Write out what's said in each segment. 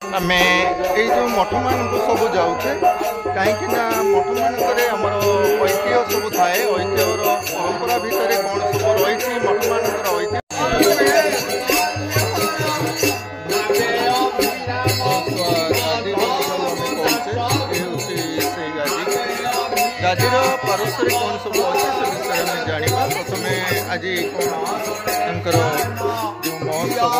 आम जो मठ मान सब जाऊे कहीं मठ मानक आमर ऐतिह्य सब थाए ऐतिह्यर परंपरा भितर कौन सब रही मठ मान गाजीर पारस्परिक कौन सब अच्छे से विषय में जाना प्रथम आज कौन जो महोत्सव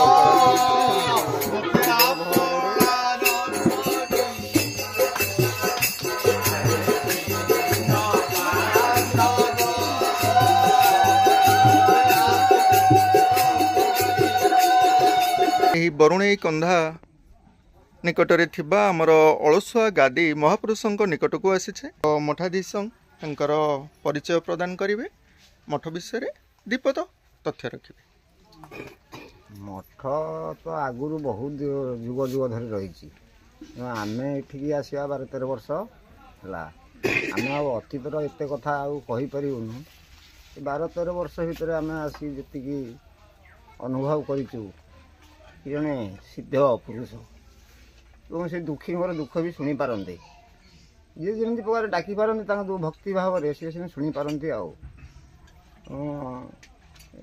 बरुणई कंधा निकटरे थिबा आमर अलसुआ गादी महापुरुषों निकट को आसीछे मठाधीश परिचय प्रदान करेंगे मठ विषय दीपद तथ्य रखिए। मठ तो आगुरी बहुत जुग जुग धरी रही आम ये आसवा 12-13 वर्ष है आम अतीतर एत कथा आईपारूँ 12-13 वर्ष भितर आम आसी जी अनुभव करूँ जड़े सिद्ध पुरुष और से दुखी दुख भी शुणी पारते जी जमी प्रकार डाकी पारती जो भक्ति भाव में सी शुणी पारती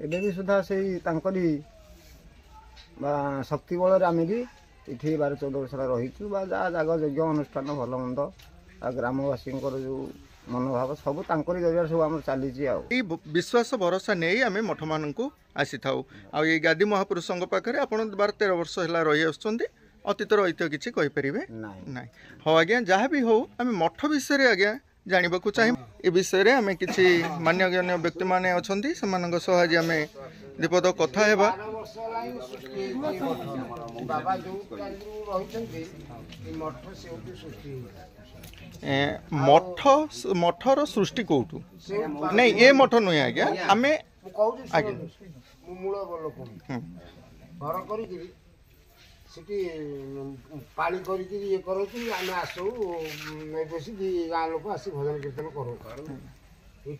एबे भी सुधा से शक्ति बल आम भी ये 12-14 वर्ष रहीचु जहाँ जाग यज्ञ अनुष्ठान भल मंद ग्रामवासी जो मनोभाव सब जरिया सब आम चली विश्वास भरोसा नहीं आम मठ मान आसी था ये गादी महापुरुषों पाखे आप 12-13 वर्ष है रही आसुँच अतीतर ऐतिह्य किसी कहींपर ना हाँ आज्ञा जहाँ भी हो आम मठ विषय आज्ञा जानवा चाहिए ये विषय आम कि मान्यगण्य व्यक्ति मैंने अच्छा से आज आम दीपद कथा है मठर सृष्टि कौटू नहीं ये मठ नुहे आज्ञा आम पाली करें आसू बस गाँ लोक आस भजन कीर्तन करूँ ये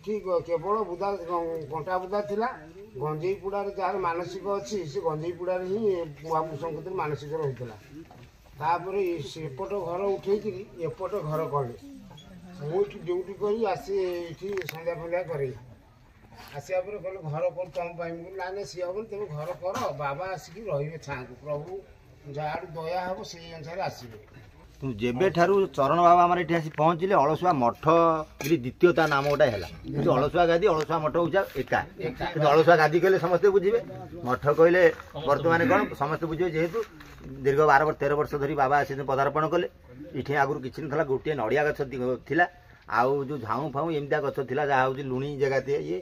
केवल बुदा घंटा बुदा थिला गंजेई पुड़ार जार मानसिक अच्छी से गंजेई पुड़ार ही महापुरुषों मानसिक रही तापर सेपट घर उठे एपट घर कले मुझे ड्यूटी कर आसी संध्या फंध्या कर आसा कहले घर कर तुम ना ना सी हम तुम घर कर बाबा आसिक रे छाँ प्रभु जहाँ दया हम से अनुसार आसवे तुम जेबे ठारू चरण बाबा आम ये आसी पहुँचले अलसुआ मठ द्वितीय ता नाम गोटा है अलसुआ गादी अलसुआ मठ हूँ एका कि अलसुआ गादी कहले समस्ते बुझे मठ कहले बर्तमान कौन समस्ते बुझे जेहेतु दीर्घ 12-13 वर्ष धरी बाबा आसी पदार्पण कले ये आगुरी किसी ना गोटे नड़िया गछ थिला आउ जो झाऊ फाऊ एमती गछ थिला जहाँ हूँ लुणी जगह ये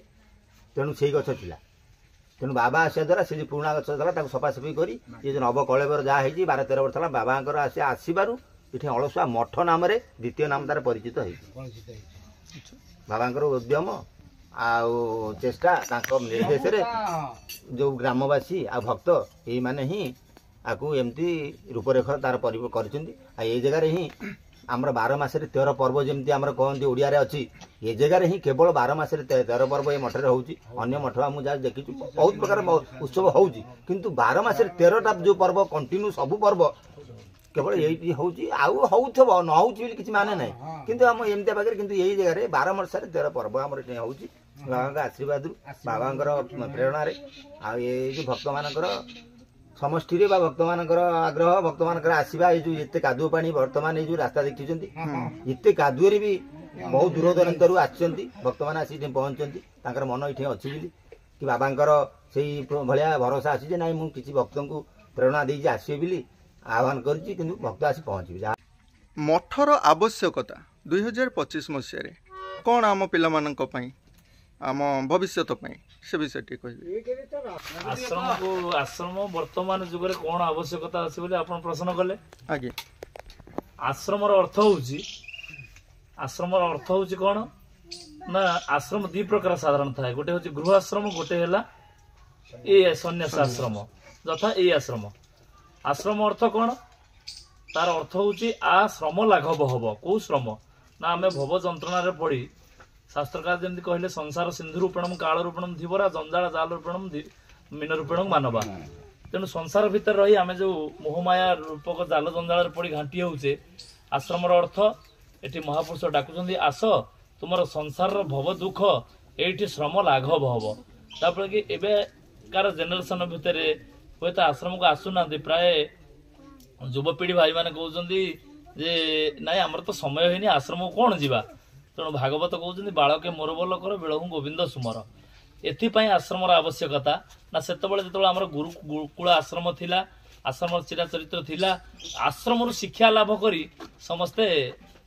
तेणु से गछ थिला तेणु बाबा आसा द्वारा से पुराणा गछ था सफासफी करी ये जो नव कलेबर जहाँ है 12-13 वर्ष है बाबा आसी आसबार ये अलसुआ मठ नाम द्वितीय नाम तार परिचित हो बाबा उद्यम आउ चेष्टा निर्देश जो ग्रामवासी आ भक्त ये माने ही आपको एमती रूपरेख तार कर जगह ही आमर 12 मासरे 13 पर्व जमी आम कहते ओडिया अच्छी ये जगह ही केवल 12 मासरे 13 पर्व ये मठे होन्य मठ मुझे जहाँ देखी बहुत प्रकार उत्सव होती किंतु 12 मासरे 13टा जो पर्व कंटिन्यू सबू पर्व केवल यही हो न हो कि माने ना किंतु आम एमती पाखे कि यही जगह 12 मासरे 13 पर्व आम हो बाबा आशीर्वाद बाबा प्रेरणा ये जो भक्त मानकर समष्टि भक्त मानकर आग्रह भक्त मानकर आसवा ये जो कादुओ पानी बर्तमान ये जो रास्ता देखी ये कादुए भी बहुत दूर दूरांतर आसुँच भक्त मैंने आसी पहुँचती मन ये अच्छी कि बाबांकर से भाया भरोसा आसी ना मुझे भक्त को प्रेरणा दे आसवे बोली आह्वान कर भक्त आसी पहुँचे मठर आवश्यकता 2025 मसीह कौन आम पाई आम भविष्य से विषय कह आश्रम को आश्रम वर्तमान जुगे कौन आवश्यकता अच्छे बोले आप प्रश्न कले आगे आश्रम अर्थ हूँ कौन ना आश्रम 2 प्रकार साधारण थाए गोटे हूँ गृह आश्रम गोटे है सन्यास आश्रम यथा ये आश्रम आश्रम अर्थ कौन तार अर्थ हूँ आ श्रम लाघव हम कौ श्रम ना आम भव जंत्रणा पड़ी शास्त्रकार जमी कहले संसार सिंधु रूपेणम काल रूपेणम धीवरा जंजाल जाल रूपेणम मीन रूपेणम मानवा तेणु संसार भितर रही आम जो मोहमाया रूपक जाल जंजाल पड़ी घांटी होचे आश्रम अर्थ एटी महापुरुष डाकुचंदी आस तुमर संसार भव दुख एठी श्रम लाघव हब तापर कि एबे कार जेनेरेशन भितर हे तो आश्रम को आसुना प्राय युवपीढ़ी भाई मैंने कहते जे नाई आमर तो समय होनी आश्रम को कौन जीवा तेणु भागवत कहते बालके मोर बोल कर बेलहु गोविंद सुमर एथिपाई आश्रम आवश्यकता ना से जो आम गुरुकुल आश्रम थिला आश्रम चिरा चरित्र थिला आश्रम शिक्षा लाभ करी समस्ते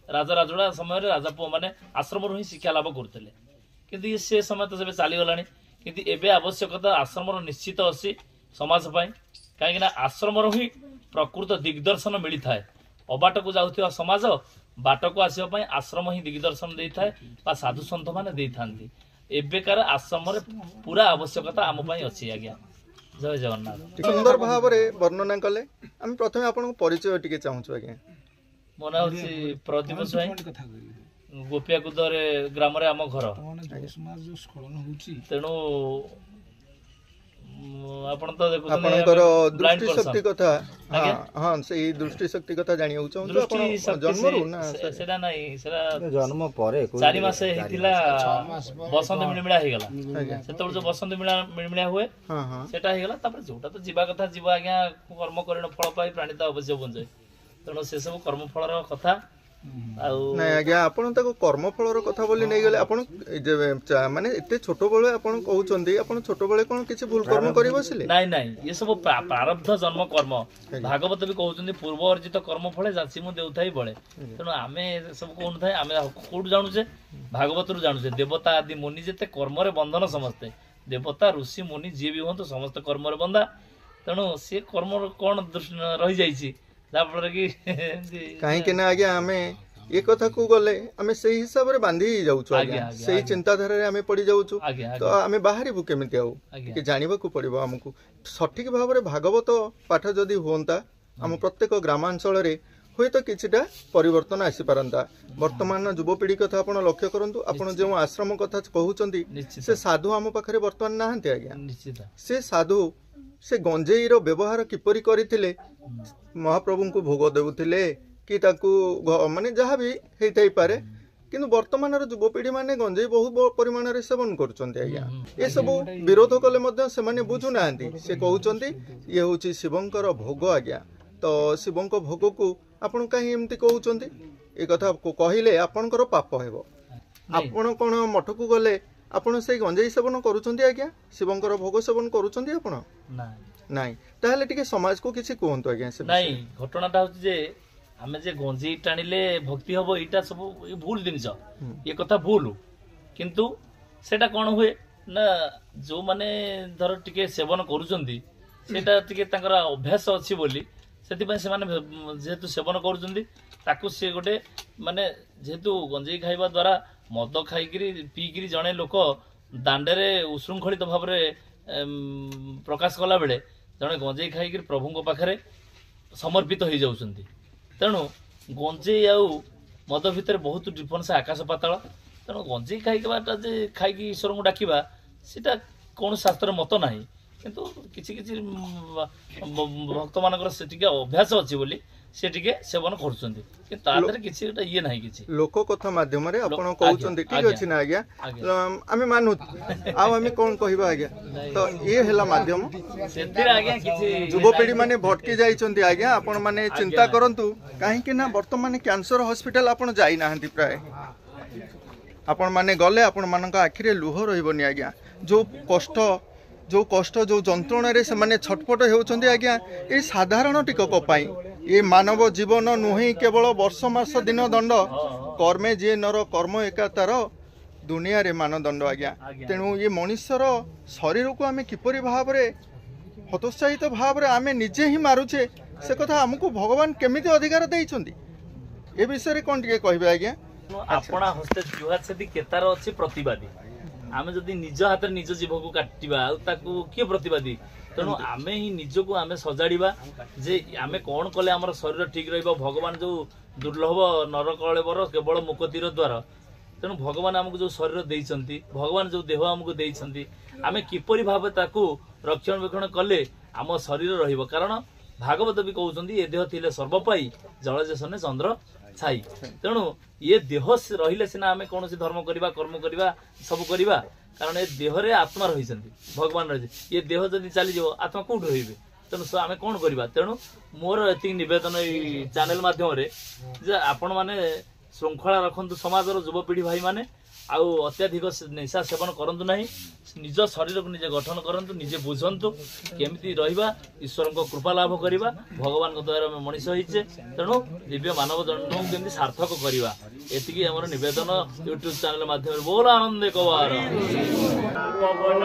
राजा राजोड़ा समय राजा पुओ मैंने आश्रम ही शिक्षा लाभ करते किंतु से समय तो सब चलीगला किंतु एबे आवश्यकता आश्रम निश्चित अच्छी समाज कहीं आश्रम ही प्रकृत दिग्दर्शन मिली थाए अबाट को जाऊा समाज बाट को आसवाई आश्रम ही दिग्दर्शन दे था साधु सन्थ मैंने दे था एबेकार आश्रम पूरा आवश्यकता आम अच्छी आज्ञा जय जगन्नाथ सुंदर भाव में वर्णना कले आम प्रथम आपन परिचय टिके चाहूँ आज्ञा मो ना हूँ प्रदीप स्वाई गोपियाकुदर ग्राम आम घर तेणु आपण तो देखो आपनकर दृष्टि शक्ति कथा हां हां से दृष्टि शक्ति कथा जानियो चाहू आपण जन्म रु ना सेडा नाही सेडा जन्म परे 4 मास हेतिला बसंत मिलमिला हे गला सेतोर जो बसंत मिलमिला हुए हां हां सेटा हे गला तापर जोटा तो जीवा कथा जीवा आज्ञा कर्म करिन फल पाई प्राणी तो अवश्य बंजे तेणु से सब कर्म फल रो कथा नहीं आज्ञा आपण ताको कर्मफल कथा बोली नहीं गले आपण माने एते छोट बेले आपण कहउचंदी आपण छोट बेले कोन किछि भूल कर्म करि बसिले नहीं नहीं ये सब प्रारब्ध जन्म कर्म भागवत भी कहउचंदी पूर्व अर्जित कर्म फले जाची मु देउथाई बळे तेणु आमे सब कोन थाय आमे कोड जानु छे भागवत रु जानु छे देवता आदि मुनि जेते कर्म रे बंधन समस्ते देवता ऋषि मुनि जे भी होंतो समस्त कर्म रे बंधा तेणु से कर्म कोन रहि जाईची जाफल कि कहीं के ना आज्ञा आमे ये कथा को गले आमे से हिसाब रे बांधी जाउछु आज्ञा से चिंताधारा रे आमे पड़ी जाउछु तो आमे बाहरी केमिति आउ कि जानिबा को पड़िबो हमकु सठिक भाव रे भागवत पाठ जदी होंता हम प्रत्येक ग्रामांचल रे होय तो किछिटा परिवर्तन आसी पारंता वर्तमान युवपीढ़ी कथा आपण लक्ष्य करंतु आपण जे आश्रम कथा कहउचंदी से साधु हम पाखरे वर्तमान नाहंती आज्ञा निश्चित से साधु से गंजेईर व्यवहार किपरि करिथिले महाप्रभु को भोग देउथिले कि ताकू माने जहाँ भी हेई पारे किंतु वर्तमान युवपीढ़ी माने गंजेई बहुत परिमाण रे सेवन करूचंती आज्ञा ए सब विरोध कले मध्य से माने बुझु नाहंती से कहउचंती ये होची शिवंकर भोग आज्ञा तो शिवंक भोग को आपण काहे एमती कहउचंती ए कथा को कहिले आपनकर पाप हेबो आपण कोन मठ को गले आपण से गंजेई सेवन करूचंती आज्ञा शिवंकर भोग सेवन करूचंती आपण नाई ताहले टिके समाज को किछि कहंतो आज्ञा से नाही घटनाटा होची जे आमे जे गंजेई टाणिले भक्ति हबो एटा सब भूल जिनिस ये कथा भूल किंतु सेटा कोन हुए ना जो माने धर टिके सेवन करूचंती सेटा टिके तांकर अभ्यास अछि बोली सेति पय से माने जेतु सेवन करूचंती ताकू से गोटे माने जेतु गंजेई खाइबा द्वारा मद खाइकरी पीकरी जणे लोक दांडरे उशृंखलित भाव रे प्रकाश कला बेले जड़े गंजेई खाई प्रभु पाखे समर्पित हो जाउछंती तेणु गंजेई आउ मद भितर बहुत डिफरेंस आकाश पाताल तेणु गंजेई खाइबाटा जे खाई ईश्वर को डाकिबा सेटा कौन शास्त्र मत नाही किंतु किछि किछि भक्त मानकर से टिके अभ्यास अछि बोली से टिके सेवन करछंती कि तादरे किछि ये नाही किछि लोक कथा माध्यम रे आपण कहउछंती ठीक अछि ना आज्ञा आमे मानु आ आमे कोन कहिबा आज्ञा तो ये हेला माध्यम सेतिर आज्ञा किछि युवपीढ़ी माने भटकी जाइछंती आज्ञा आपण माने चिंता करंतु काहे कि ना वर्तमान कैंसर हॉस्पिटल आपण जाई नाहंती प्राय आपण माने गले आपण मानक आखिरे लुह रहिबनी आज्ञा जो कष्ट जो जंत्रणा रे से माने छटपट हेउछंती आज्ञा ए साधारण टिकक पाई ये मानव जीवन नुहे केवल वर्ष मास दिन दंड कर्मे जे नर कर्म एका तार दुनिया रे मानदंड आज्ञा तेणु ये मनुष्यर शरीर को आमे किपरि भाव रे हतोत्साहित भाव रे आमे निजे ही मारुछे से कथा हमको भगवान केमिति अधिकार देइछंती ए विषय रे कोन टिके कहबे आज्ञा आपणा हस्ते जुहा छेदी केतार अछि प्रतिवादी आमे जदि निज हाथ निज जीव को काटिबा ताकू किए प्रतिवादी तेणु आमे ही निज को आमे सजाड़िबा जे आमे कौन कले आमर शरीर ठीक रहिबो भगवान जो दुर्लभ नरकलेवर केवल मुकतीर द्वार तेणु भगवान आमको जो शरीर देइछंती भगवान जो देह आमको देइछंती आमे किपरि भाबे ताकू रक्षण बेक्षण कले आम शरीर रहिबो कारण भागवत भी कहउछन्ती ए देह थिले सर्व पाई जल जेसने चंद्र छाई तेणु ये देह रहिले सिना आमे कोनोसी धर्म करिबा कर्म करिबा सब करिबा कारण ए देह रे आत्मा रहिसन्ती भगवान रहि ये देह जदि चली जो आत्मा कोठ रहिबे तेणु आमे कोन करिबा तेणु मोर एति निवेदन ई चैनल माध्यम रे जे आपण माने श्रृंखला रखन्तु समाजर युवपीढ़ी भाई माने आउ अत्याधिक निशा सेवन करंतु नहीं निज शरीर को निजे गठन करंतु निजे बुझंतु केमिति रहिबा ईश्वर को कृपा लाभ करिबा भगवान को द्वारा में मनीष होइचे तेणु दिव्य मानव जन्म केमिति सार्थक करिबा एतिकी हमर निवेदन यूट्यूब चैनल माध्यम बोल आनंद कवार पवन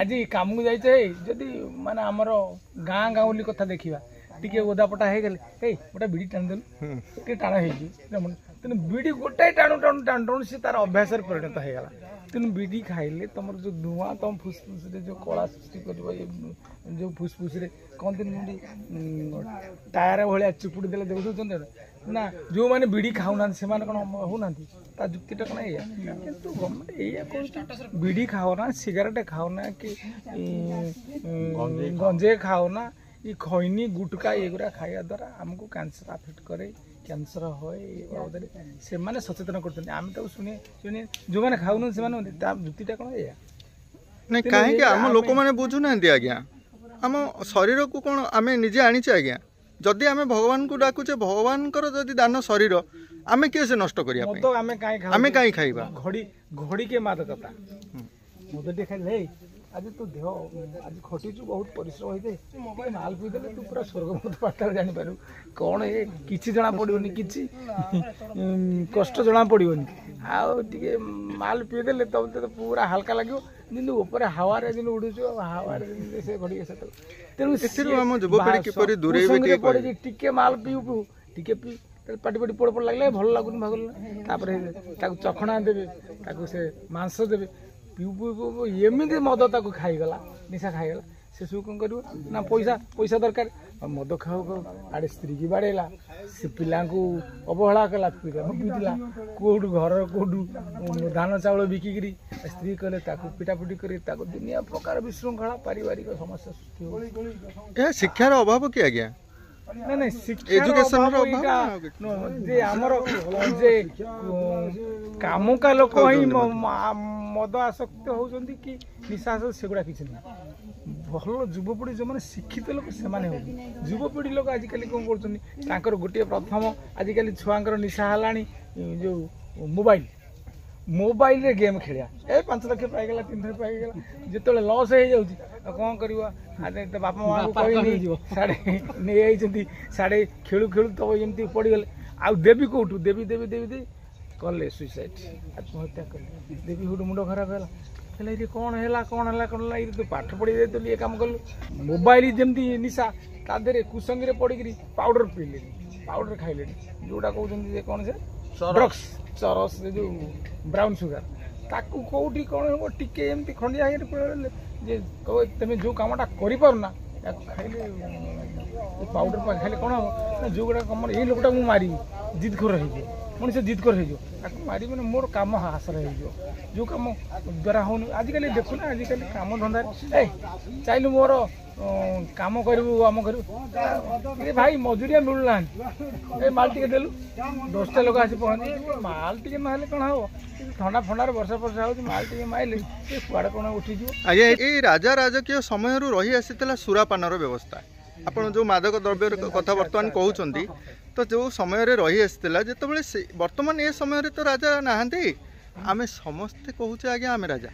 आज कम को जाइए जदि माने आमर गाँ गाँवली कथा देखा टी ओदापटा हो गले गोटे बिड़ी टाणीदेलु टे टाण तेना बिड़ी गोटाए टाणु टाणु टाणु टाणु सी तार अभ्यास परिणत होगा तेणु बिड़ी खाइले तुम जो धुआं तुम फुसफुस जो कला सृष्टि कर जो फुसफुस कहते टायर भाया चिपुड़ी देले देखुन ना जो मैंने बिड़ी खाऊना से कौन होना जुक्तिटा कौन या कितु गवर्नमेंट या कह बिड़ी खाओना सिगारेट खाओना कि गंजे खाओना ये खैनी गुटका एगुरा खाया द्वारा आमको कैंसर अफेक्ट करे कैंसर होए बाबद से माने सचेतन करते आम तो शुणे शुणे जो मैंने खाऊन से जुक्तिटा कौन या नहीं कहीं आम लोक मैंने बुझुना आज्ञा आम शरीर को कौन आम निजे आनीचे आज्ञा जदि आम भगवान को डाकुचे भगवान जदि दान शरीर आम किए से नष्ट करिया आम कहीं खाइबा घड़ी घड़ी के मादकता मद टे खाइले आज तू देह आज खटीचु बहुत परिश्रम होते माल पीदे तू पूरा स्वर्ग पाताल जापर कौन ये किसी जना पड़ोनी कि कष्ट जना पड़ोनी आगे माल पीदे तब तो पूरा हल्का लगे जिन ऊपर हावार जिन उड़ुचु हावार से घड़ी तेणु टिके माल पीऊ पीऊ टिके पी पाटी पाटी पड़ पड़ लगे भल लगुनि भाग चखणा देवे से मांस देवे पीऊ पीऊ एमती मद ताक खाईगला निशा खाईगला से सब कौन कर ना पैसा पैसा दरकार मद खाऊ खाऊ आड़े स्त्री की बाड़ेला से पिला अवहेला कला पीला कौटू घर कौटू धान चाउल बिकिकी स्त्री कले पिटापिटी कर दुनिया प्रकार विशृंखला पारिवारिक समस्या सृष्टि हो शिक्षार अभाव कि आज्ञा ନାଇଁ ନାଇଁ Education ର ଶିକ୍ଷା ଅଭାବ ଯେ ଆମର ଯେ କାମକା ଲୋକ ହିଁ ମଦ ଆସକ୍ତ ହଉଛନ୍ତି କି ନିଶା ଆସକ୍ତ ସେଗୁଡ଼ା କିଛି ନାହିଁ। ଭଲ ଯୁବପିଢ଼ି ଯେଉଁମାନେ ଶିକ୍ଷିତ ଲୋକ ସେମାନେ ହଉଛନ୍ତି। ଯୁବପିଢ଼ି ଲୋକ ଆଜିକାଲି କ'ଣ କରୁଛନ୍ତି ତାଙ୍କର ଗୋଟିଏ ପ୍ରଥମ ଆଜିକାଲି ଛୁଆଙ୍କର ନିଶା ହେଲାଣି ଯେଉଁ ମୋବାଇଲରେ ଗେମ୍ ଖେଳିବା। 5 ଲକ୍ଷ ପାଇଗଲା 3 ଲକ୍ଷ ପାଇଗଲା ଯେତେବେଳେ ଲସ୍ ହେଇଯାଉଛି ଆଉ କ'ଣ କରିବ? ବାପା ମାଆଙ୍କୁ କହିନି ସାଡ଼େ ନେଇଯାଇଛନ୍ତି ସାଡ଼େ ଖେଳୁ ଖେଳୁ ତ ଏମିତି ପଡ଼ିଗଲେ ଆଉ ଦେବି କେଉଁଠୁ ଦେବି କଲେ ସୁଇସାଇଡ୍ ଆତ୍ମହତ୍ୟା କଲେ। ଦେବି ସେଠୁ ମୁଣ୍ଡ ଖରାପ ହେଲା ହେଲେ ଏଠି କ'ଣ ହେଲା ଏଠି ତୁ ପାଠ ପଢ଼ି ଯାଇଥିଲୁ ଏ କାମ କଲୁ। ମୋବାଇଲ ଯେମିତି ନିଶା ତା ଦେହରେ କୁସଙ୍ଗରେ ପଡ଼ିକିରି ପାଉଡ଼ର ପିଇଲେଣି ପାଉଡ଼ର ଖାଇଲେଣି ଯେଉଁଟା କହୁଛନ୍ତି ଯେ କ'ଣ ସେ ଡ୍ରଗ୍ସ ଚରସ ଯେଉଁ ବ୍ରାଉନ୍ ସୁଗାର ତାକୁ କେଉଁଠି କ'ଣ ହେବ ଟିକେ ଏମିତି ଖଣ୍ଡିଆ ହେଇକି ପଳେଇଲେ ଯେ ତମେ ଯେଉଁ କାମଟା କରିପାରୁନା ତାକୁ ଖାଇଲେ ପାଉଡ଼ର ଖାଇଲେ କ'ଣ ହେବ ନା ଯେଉଁଗୁଡ଼ାକ କାମ ଏଇ ଲୋକଟାକୁ ମୁଁ ମାରିବି ଜିଦଖୋର ହେଇଯିବ ମଣିଷ ଜିଦଖୋର ହେଇଯିବ ତାକୁ ମାରିବି ମାନେ ମୋର କାମ ହାସଲ ହେଇଯିବ ଯେଉଁ କାମ ଦ୍ୱାରା ହେଉନି। ଆଜିକାଲି ଦେଖୁନା ଆଜିକାଲି କାମ ଧନ୍ଦାରେ ଚାଇଲୁ ମୋର କାମ କରିବୁ ଏ ଭାଇ ମଜୁରିଆ ମିଳୁନାହାନ୍ତି ଏ ମାଲ ଟିକେ ଦେଲୁ 10ଟା ଲୋକ ଆସି ପହଞ୍ଚି ମାଲ ଟିକେ ନହେଲେ କ'ଣ ହେବ? ଥଣ୍ଡା ଫଣ୍ଡାରେ ବର୍ଷା ହେଉଛି ମାଲ ଟିକେ ମାଇଲେ ସେ କୁଆଡ଼େ କ'ଣ ଉଠିଯିବ। ଆଜ୍ଞା ଏଇ ରାଜା ରାଜକୀୟ ସମୟରୁ ରହି ଆସିଥିଲା ସୁରାପାନର ବ୍ୟବସ୍ଥା। ଆପଣ ଯେଉଁ ମାଦକ ଦ୍ରବ୍ୟର କଥା ବର୍ତ୍ତମାନ କହୁଛନ୍ତି ତ ଯେଉଁ ସମୟରେ ରହି ଆସିଥିଲା ଯେତେବେଳେ ବର୍ତ୍ତମାନ ଏ ସମୟରେ ତ ରାଜା ନାହାନ୍ତି ଆମେ ସମସ୍ତେ କହୁଛେ ଆଜ୍ଞା ଆମେ ରାଜା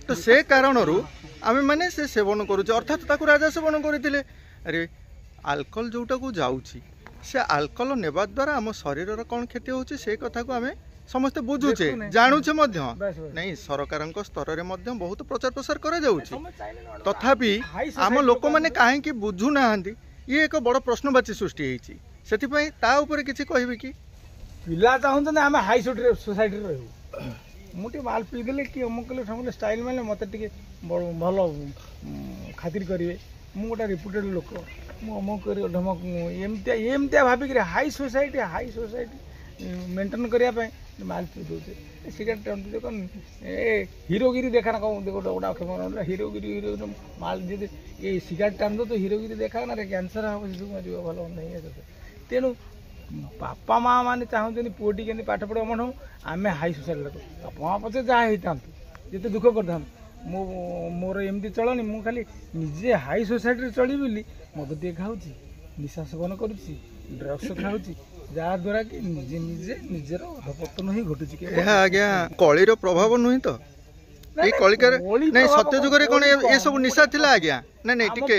ତ ସେ କାରଣରୁ ଆମେ ମାନେ ସେ ସେବନ କରୁଛେ ଅର୍ଥାତ୍ ତାକୁ ରାଜା ସେବନ କରିଥିଲେ। ଆରେ ଆଲକୋହଲ ଯେଉଁଟାକୁ ଯାଉଛି ସେ ଆଲକୋହଲ ନେବା ଦ୍ୱାରା ଆମ ଶରୀରର କ'ଣ କ୍ଷତି ହେଉଛି ସେ କଥାକୁ ଆମେ ସମସ୍ତେ ବୁଝୁଛେ ଜାଣୁଛେ ମଧ୍ୟ ନାଇଁ ସରକାରଙ୍କ ସ୍ତରରେ ମଧ୍ୟ ବହୁତ ପ୍ରଚାର ପ୍ରସାର କରାଯାଉଛି ତଥାପି ଆମ ଲୋକମାନେ କାହିଁକି ବୁଝୁନାହାନ୍ତି ଇଏ ଏକ ବଡ଼ ପ୍ରଶ୍ନବାଚୀ ସୃଷ୍ଟି ହେଇଛି। ସେଥିପାଇଁ ତା ଉପରେ କିଛି କହିବେ କି? ପିଲା ଚାହୁଁଛନ୍ତି ଆମେ ହାଇ ସୋସାଇଟିରେ ରହିବୁ ମୁଁ ଟିକେ ମାଲ ପିଇଦେଲେ କି ଅମୁକ କଲେ ସମସ୍ତେ ଷ୍ଟାଇଲ ମାନେ ମୋତେ ଟିକେ ଭଲ ଖାତିର କରିବେ ମୁଁ ଗୋଟେ ରିପୁଟେଡ୍ ଲୋକ ମୁଁ ଅମୁକ କରି ଢମକ ଏମିତିଆ ଭାବିକିରି ହାଇ ସୋସାଇଟି ମେଣ୍ଟେନ୍ କରିବା ପାଇଁ ମାଲ ପିଇ ଦେଉଛେ ସିଗାରେଟ୍ ଟାଣୁଛେ କ'ଣ ହିରୋଗିରି ଦେଖାନା କ'ଣ ଗୋଟା ହିରୋଗିରି ମାଲ ଯଦି ଏ ସିଗାରେଟ୍ ଟାଣି ଦେଉଛ ହିରୋଗିରି ଦେଖାନା କ୍ୟାନ୍ସର ହେବ ଶିଶୁ ମରିବ ଭଲ ନାହିଁ। ତେଣୁ ବାପା ମାଆ ମାନେ ଚାହୁଁଛନ୍ତି ପୁଅଟି କେମିତି ପାଠ ପଢ଼ିବ ମନ ହଉ ଆମେ ହାଇ ସୋସାଇଟି ଲୋକ ବାପା ମାଆ ପଛେ ଯାହା ହେଇଥାନ୍ତୁ ଯେତେ ଦୁଃଖ କରିଥାନ୍ତୁ ମୋର ଏମିତି ଚଳନି ମୁଁ ଖାଲି ନିଜେ ହାଇ ସୋସାଇଟିରେ ଚଳିବି ବୋଲି ମଦ ଟିକେ ଖାଉଛି ନିଶା ସେବନ କରୁଛି ଡ୍ରଗ୍ସ ଖାଉଛି ଯାହାଦ୍ୱାରା କି ନିଜର ଅଧପତନ ହିଁ ଘଟୁଛି। ଏହା ଆଜ୍ଞା କଳିର ପ୍ରଭାବ ନୁହେଁ ତ? ଏଇ କଳିକାରେ ନାଇଁ ସତ୍ୟ ଯୁଗରେ କ'ଣ ଏସବୁ ନିଶା ଥିଲା ଆଜ୍ଞା? ନାଇଁ ଟିକେ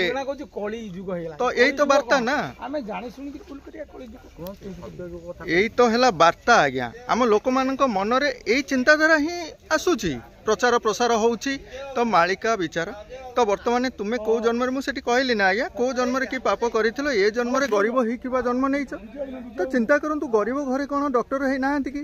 କଳି ଯୁଗ ହେଇଗଲା ତ ଏଇ ତ ବାର୍ତ୍ତା ନା ଆମେ ଜାଣି ଶୁଣିକି ଭୁଲ କରିବା କଳି ଯୁଗ ଏଇ ତ ହେଲା ବାର୍ତ୍ତା ଆଜ୍ଞା। ଆମ ଲୋକମାନଙ୍କ ମନରେ ଏଇ ଚିନ୍ତାଧାରା ହିଁ ଆସୁଛି ପ୍ରଚାର ପ୍ରସାର ହେଉଛି ତ ମାଳିକା ବିଚାର ତ ବର୍ତ୍ତମାନ ତୁମେ କେଉଁ ଜନ୍ମରେ ମୁଁ ସେଠି କହିଲି ନା ଆଜ୍ଞା କେଉଁ ଜନ୍ମରେ କି ପାପ କରିଥିଲ ଏ ଜନ୍ମରେ ଗରିବ ହେଇକି ବା ଜନ୍ମ ନେଇଛ ତ ଚିନ୍ତା କରନ୍ତୁ ଗରିବ ଘରେ କ'ଣ ଡକ୍ଟର ହେଇନାହାନ୍ତି କି?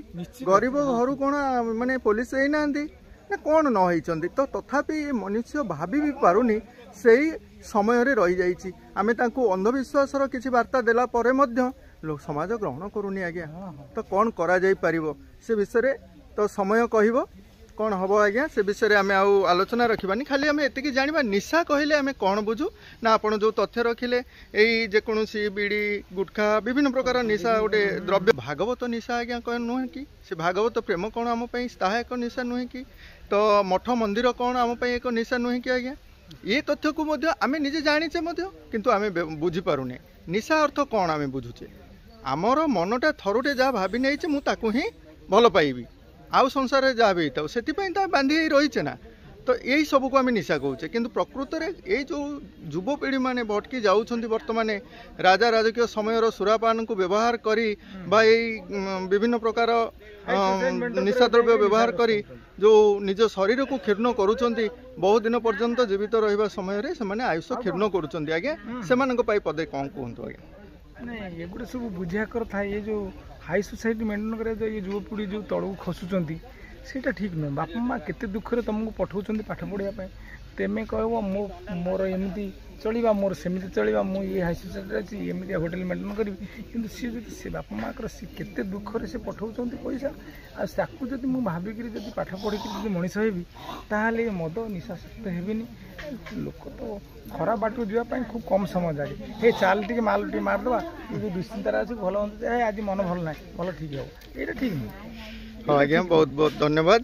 ଗରିବ ଘରୁ କ'ଣ ମାନେ ପୋଲିସ ହେଇନାହାନ୍ତି ନା କ'ଣ ନ ହେଇଛନ୍ତି ତ ତଥାପି ମନୁଷ୍ୟ ଭାବି ବି ପାରୁନି ସେଇ ସମୟରେ ରହିଯାଇଛି। ଆମେ ତାଙ୍କୁ ଅନ୍ଧବିଶ୍ୱାସର କିଛି ବାର୍ତ୍ତା ଦେଲା ପରେ ମଧ୍ୟ ସମାଜ ଗ୍ରହଣ କରୁନି ଆଜ୍ଞା ତ କ'ଣ କରାଯାଇପାରିବ ସେ ବିଷୟରେ ତ ସମୟ କହିବ କ'ଣ ହେବ ଆଜ୍ଞା ସେ ବିଷୟରେ ଆମେ ଆଉ ଆଲୋଚନା ରଖିବାନି ଖାଲି ଆମେ ଏତିକି ଜାଣିବା ନିଶା କହିଲେ ଆମେ କ'ଣ ବୁଝୁ ନା ଆପଣ ଯେଉଁ ତଥ୍ୟ ରଖିଲେ ଏଇ ଯେକୌଣସି ବିଡ଼ି ଗୁଟଖା ବିଭିନ୍ନ ପ୍ରକାର ନିଶା ଗୋଟେ ଦ୍ରବ୍ୟ ଭାଗବତ ନିଶା ଆଜ୍ଞା କ'ଣ ନୁହେଁ କି? ସେ ଭାଗବତ ପ୍ରେମ କ'ଣ ଆମ ପାଇଁ ତାହା ଏକ ନିଶା ନୁହେଁ କି? ତ ମଠ ମନ୍ଦିର କ'ଣ ଆମ ପାଇଁ ଏକ ନିଶା ନୁହେଁ କି ଆଜ୍ଞା? ଏ ତଥ୍ୟକୁ ମଧ୍ୟ ଆମେ ନିଜେ ଜାଣିଛେ ମଧ୍ୟ କିନ୍ତୁ ଆମେ ବୁଝିପାରୁନେ ନିଶା ଅର୍ଥ କ'ଣ ଆମେ ବୁଝୁଛେ ଆମର ମନଟା ଥରୁଟେ ଯାହା ଭାବି ନେଇଛି ମୁଁ ତାକୁ ହିଁ ଭଲ ପାଇବି ଆଉ ସଂସାରରେ ଯାହା ବି ହେଇଥାଉ ସେଥିପାଇଁ ତା ବାନ୍ଧି ହେଇ ରହିଛେ ନା ତ ଏଇ ସବୁକୁ ଆମେ ନିଶା କହୁଛେ କିନ୍ତୁ ପ୍ରକୃତରେ ଏଇ ଯେଉଁ ଯୁବପିଢ଼ି ମାନେ ଭଟକି ଯାଉଛନ୍ତି ବର୍ତ୍ତମାନ ରାଜା ରାଜକୀୟ ସମୟର ସୁରାପାନକୁ ବ୍ୟବହାର କରି ବା ଏଇ ବିଭିନ୍ନ ପ୍ରକାର ନିଶା ଦ୍ରବ୍ୟ ବ୍ୟବହାର କରି ଯେଉଁ ନିଜ ଶରୀରକୁ କ୍ଷୀର୍ଣ୍ଣ କରୁଛନ୍ତି ବହୁ ଦିନ ପର୍ଯ୍ୟନ୍ତ ଜୀବିତ ରହିବା ସମୟରେ ସେମାନେ ଆୟୁଷ କ୍ଷୀର୍ଣ୍ଣ କରୁଛନ୍ତି ଆଜ୍ଞା ସେମାନଙ୍କ ପାଇଁ ପଦେ କ'ଣ କୁହନ୍ତୁ ଆଜ୍ଞା? ନାଇଁ ଏଗୁଡ଼ା ସବୁ ବୁଝିବା କଥା ଏ ଯେଉଁ ହାଇ ସୋସାଇଟି ମେଣ୍ଟେନ୍ କରିବା ଏ ଯୁବପିଢ଼ି ଯେଉଁ ତଳକୁ ଖସୁଛନ୍ତି ସେଇଟା ଠିକ୍ ନୁହେଁ। ବାପା ମାଆ କେତେ ଦୁଃଖରେ ତୁମକୁ ପଠାଉଛନ୍ତି ପାଠ ପଢ଼ିବା ପାଇଁ ତେମେ କହିବ ମୋର ଏମିତି ଚଳିବା ମୋର ସେମିତି ଚଳିବା ମୁଁ ଇଏ ହାଇ ସୋସାଇଟିରେ ଅଛି ଏମିତି ହୋଟେଲ ମେଣ୍ଟେନ୍ କରିବି କିନ୍ତୁ ସିଏ ଯଦି ସେ ବାପା ମାଆଙ୍କର ସେ କେତେ ଦୁଃଖରେ ସେ ପଠାଉଛନ୍ତି ପଇସା ଆଉ ତାକୁ ଯଦି ମୁଁ ଭାବିକିରି ଯଦି ପାଠ ପଢ଼ିକିରି ଯଦି ମଣିଷ ହେବି ତାହେଲେ ଏ ମଦ ନିଶାସକ୍ତ ହେବିନି। ଲୋକ ତ ଖରାପ ବାଟକୁ ଯିବା ପାଇଁ ଖୁବ୍ କମ୍ ସମୟ ଲାଗେ ହେ ଚାଲ ଟିକେ ମାଲ ଟିକେ ମାରିଦେବା ଏ ଯେଉଁ ଦୁଶ୍ଚିନ୍ତାରେ ଅଛି ଭଲ ହୁଅନ୍ତା ହେ ଆଜି ମନ ଭଲ ନାହିଁ ଭଲ ଠିକ୍ ହେବ ଏଇଟା ଠିକ୍ ନୁହେଁ। ହଁ ଆଜ୍ଞା ବହୁତ ବହୁତ ଧନ୍ୟବାଦ।